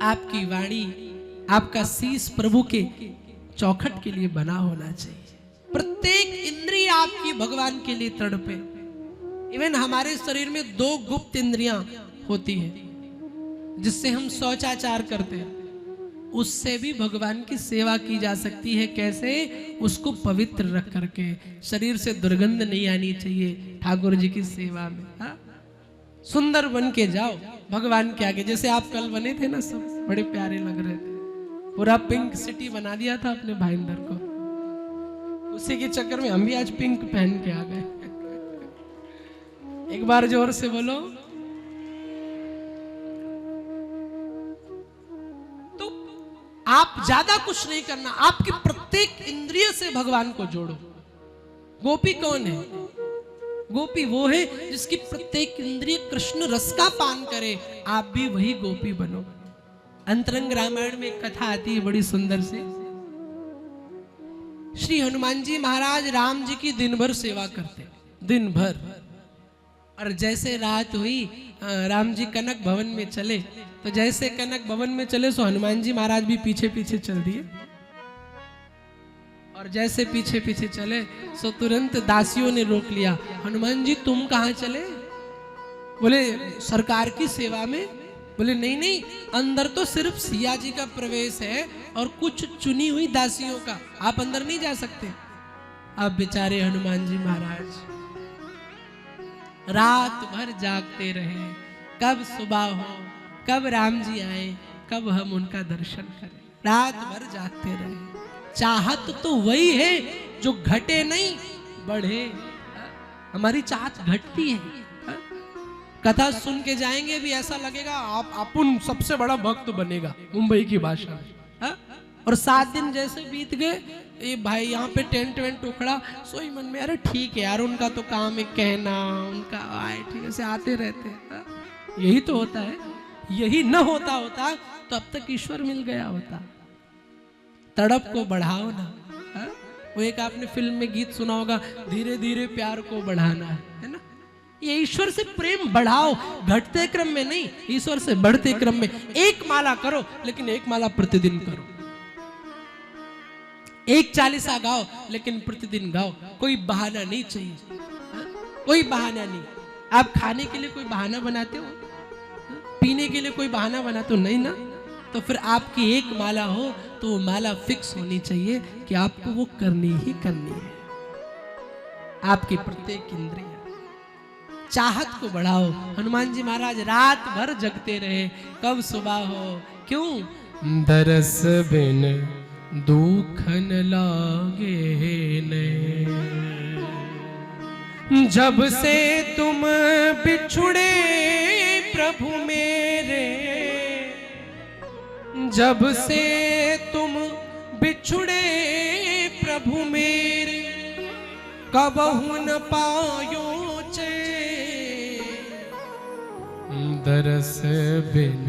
आपकी वाणी, आपका शीश प्रभु के चौखट के लिए बना होना चाहिए। प्रत्येक इंद्रिय आपकी भगवान के लिए तड़पे। इवन हमारे शरीर में 2 गुप्त इंद्रियां होती हैं जिससे हम शौचाचार करते हैं, उससे भी भगवान की सेवा की जा सकती है। कैसे? उसको पवित्र रख करके, शरीर से दुर्गंध नहीं आनी चाहिए ठाकुर जी की सेवा में। हा? सुंदर बन के जाओ भगवान के आगे, जैसे आप कल बने थे ना, सब बड़े प्यारे लग रहे थे। पूरा पिंक सिटी बना दिया था अपने भाईंदर को, उसी के चक्कर में हम भी आज पिंक पहन के आ गए। एक बार जोर से बोलो। तो आप ज्यादा कुछ नहीं करना, आपकी प्रत्येक इंद्रिय से भगवान को जोड़ो। गोपी कौन है? गोपी वो है जिसकी प्रत्येक इंद्रिय कृष्ण रस का पान करे। आप भी वही गोपी बनो। अंतरंग रामायण में एक कथा आती है बड़ी सुंदर सी। श्री हनुमान जी महाराज राम जी की दिन भर सेवा करते, दिन भर। और जैसे रात हुई, राम जी कनक भवन में चले, तो जैसे कनक भवन में चले सो हनुमान जी महाराज भी पीछे पीछे चल दिए। और जैसे पीछे पीछे चले सो तुरंत दासियों ने रोक लिया। हनुमान जी तुम कहाँ चले? बोले सरकार की सेवा में। बोले नहीं नहीं, अंदर तो सिर्फ सिया जी का प्रवेश है और कुछ चुनी हुई दासियों का, आप अंदर नहीं जा सकते। अब बेचारे हनुमान जी महाराज रात भर जागते रहे, कब सुबह हो, कब राम जी आए, कब हम उनका दर्शन करें। रात भर जागते रहे। चाहत तो वही है जो घटे नहीं बढ़े। हमारी चाहत घटती है। कथा सुन के जाएंगे भी ऐसा लगेगा आप अपन सबसे बड़ा भक्त बनेगा, मुंबई की भाषा में। और 7 दिन जैसे बीत गए, ये भाई यहाँ पे टेंट वेंट उखड़ा, सोई मन में अरे ठीक है यार, उनका तो काम है कहना, उनका आए ठीक है से आते रहते हैं। यही तो होता है। यही न होता होता तो अब तक ईश्वर मिल गया होता। तड़प को बढ़ाओ ना। वो एक आपने फिल्म में गीत सुना होगा, धीरे धीरे प्यार को बढ़ाना है ना। ये ईश्वर से प्रेम बढ़ाओ, घटते क्रम में नहीं, ईश्वर से बढ़ते क्रम में। एक माला करो, लेकिन एक माला प्रतिदिन करो। एक चालीसा गाओ, लेकिन प्रतिदिन गाओ। कोई बहाना नहीं चाहिए, कोई बहाना नहीं। आप खाने के लिए कोई बहाना बनाते हो? पीने के लिए कोई बहाना बनाते हो? नहीं ना। तो फिर आपकी एक माला हो तो वो माला फिक्स होनी चाहिए कि आपको वो करनी ही करनी है। आपकी प्रत्येक इंद्रिय चाहत को बढ़ाओ। हनुमान जी महाराज रात भर जगते रहे, कब सुबह हो। क्यों? दरस बिन दुखन लागे ने, जब से तुम बिछुड़े प्रभु मेरे, जब से तुम बिछुड़े प्रभु मेरे, कबहु न पायो चे, दरस बिन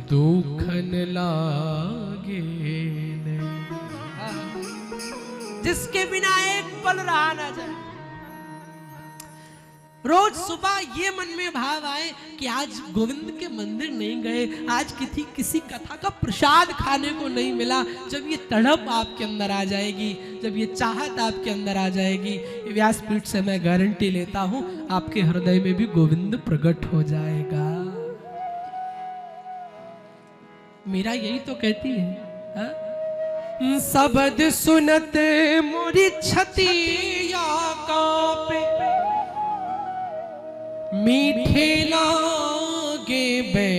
दुखन लागे ने। जिसके बिना एक पल रहा ना जाए। रोज सुबह ये मन में भाव आए कि आज गोविंद के मंदिर नहीं गए, आज किसी कथा का प्रसाद खाने को नहीं मिला। जब ये तड़प आपके अंदर आ जाएगी, जब ये चाहत आपके अंदर आ जाएगी, व्यासपीठ से मैं गारंटी लेता हूं आपके हृदय में भी गोविंद प्रकट हो जाएगा। मीरा यही तो कहती है, हा? शब्द सुनत मोरी छतिया कांपे, मीठे लागे बे,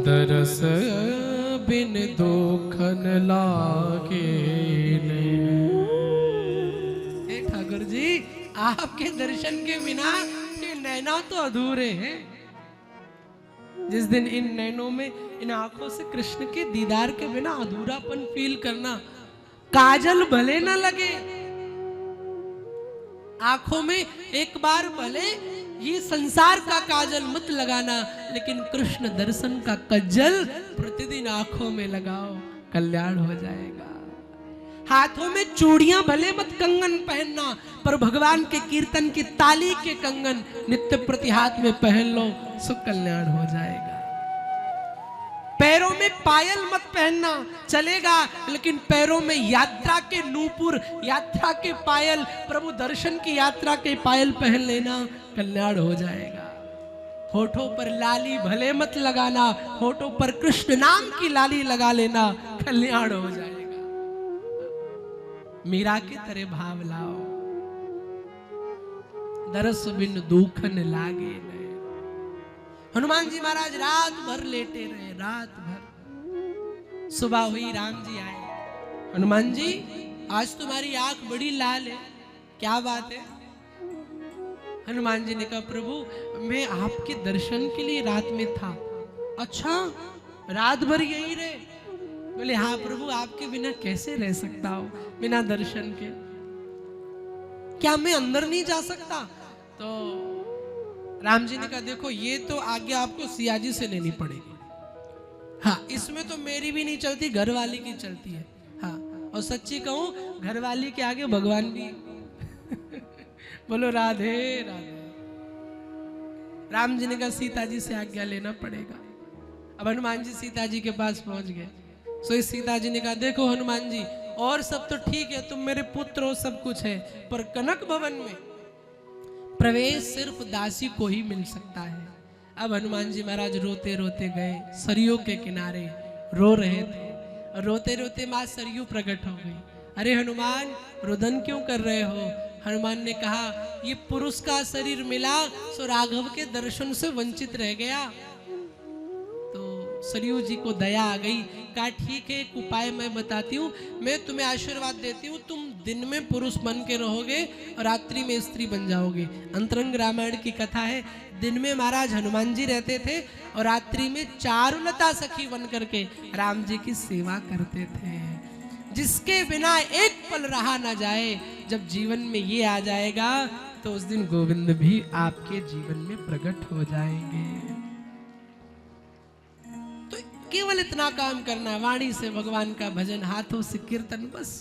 दरस बिन दुखन लागे ने। ठाकुर जी आपके दर्शन के बिना ये नैना तो अधूरे हैं। जिस दिन इन नैनों में, इन आंखों से कृष्ण के दीदार के बिना अधूरापन फील करना, काजल भले ना लगे आंखों में, एक बार भले ये संसार का काजल मत लगाना, लेकिन कृष्ण दर्शन का कज्जल प्रतिदिन आंखों में लगाओ, कल्याण हो जाएगा। हाथों में चूड़ियां भले मत कंगन पहनना, पर भगवान के कीर्तन की ताली के कंगन नित्य प्रति हाथ में पहन लो, सुख कल्याण हो जाएगा। पैरों में पायल मत पहनना, चलेगा, लेकिन पैरों में यात्रा के नूपुर, यात्रा के पायल, प्रभु दर्शन की यात्रा के पायल पहन लेना, कल्याण हो जाएगा। होठों पर लाली भले मत लगाना, होठों पर कृष्ण नाम की लाली लगा लेना, कल्याण हो जाएगा। मीरा की तरह भाव लाओ, दरस बिन दुखन लागे नए। हनुमान जी महाराज रात भर लेटे रहे, रात भर। सुबह हुई, राम जी आए। हनुमान जी, आज तुम्हारी आंख बड़ी लाल है, क्या बात है? हनुमान जी ने कहा, प्रभु मैं आपके दर्शन के लिए रात में था। अच्छा, रात भर यही रहे? बोले हाँ प्रभु, आपके बिना कैसे रह सकता हूं, बिना दर्शन के। क्या मैं अंदर नहीं जा सकता? तो राम जी ने कहा, देखो ये तो आज्ञा आपको सिया जी से लेनी पड़ेगी। हाँ, इसमें तो मेरी भी नहीं चलती, घर वाली की चलती है। हाँ, और सच्ची कहूं, घर वाली के आगे भगवान भी। बोलो राधे राधे। राम जी ने कहा, सीता जी से आज्ञा लेना पड़ेगा। अब हनुमान जी सीता जी के पास पहुंच गए। सो सीता जी ने कहा, देखो हनुमान जी, और सब तो ठीक है, तुम मेरे पुत्र हो, सब कुछ है, पर कनक भवन में प्रवेश सिर्फ दासी को ही मिल सकता है। अब हनुमान जी महाराज रोते रोते गए, सरयू के किनारे रो रहे थे। रोते रोते माँ सरयू प्रकट हो गई। अरे हनुमान, रुदन क्यों कर रहे हो? हनुमान ने कहा, ये पुरुष का शरीर मिला, सो राघव के दर्शन से वंचित रह गया। तो सरयू जी को दया आ गई। कहा, ठीक है, एक उपाय मैं बताती हूँ, मैं तुम्हें आशीर्वाद देती हूँ, तुम दिन में पुरुष बन के रहोगे और रात्रि में स्त्री बन जाओगे। अंतरंग रामायण की कथा है, दिन में महाराज हनुमान जी रहते थे और रात्रि में चारुलता सखी बन करके राम जी की सेवा करते थे। जिसके बिना एक पल रहा ना जाए, जब जीवन में ये आ जाएगा तो उस दिन गोविंद भी आपके जीवन में प्रकट हो जाएंगे। तो केवल इतना काम करना, वाणी से भगवान का भजन, हाथों से कीर्तन, बस।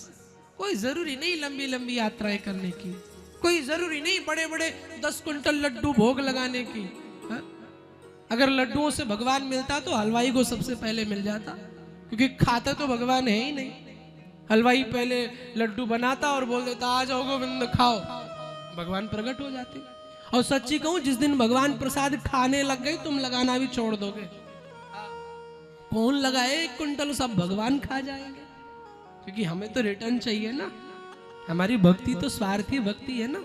कोई जरूरी नहीं लंबी लंबी यात्राएं करने की, कोई जरूरी नहीं बड़े बड़े 10 कुंटल लड्डू भोग लगाने की। हा? अगर लड्डुओं से भगवान मिलता तो हलवाई को सबसे पहले मिल जाता, क्योंकि खाता तो भगवान है ही नहीं। हलवाई पहले लड्डू बनाता और बोल देता, आ जाओ गोविंद खाओ, भगवान प्रकट हो जाते। और सच्ची कहूं, जिस दिन भगवान प्रसाद खाने लग गए, तुम लगाना भी छोड़ दोगे। कौन लगाए 1 कुंटल, सब भगवान खा जाएंगे, क्योंकि हमें तो रिटर्न चाहिए ना। हमारी भक्ति तो स्वार्थी भक्ति है ना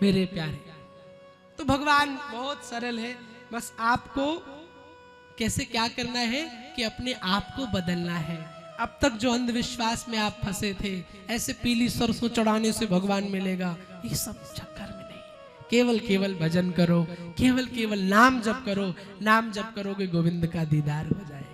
मेरे प्यारे। तो भगवान बहुत सरल है, बस आपको कैसे क्या करना है कि अपने आप को बदलना है। अब तक जो अंधविश्वास में आप फंसे थे, ऐसे पीली सरसों चढ़ाने से भगवान मिलेगा, ये सब चक्कर में नहीं। केवल केवल भजन करो, केवल केवल नाम जप करो। नाम जप करोगे, गोविंद का दीदार हो जाए।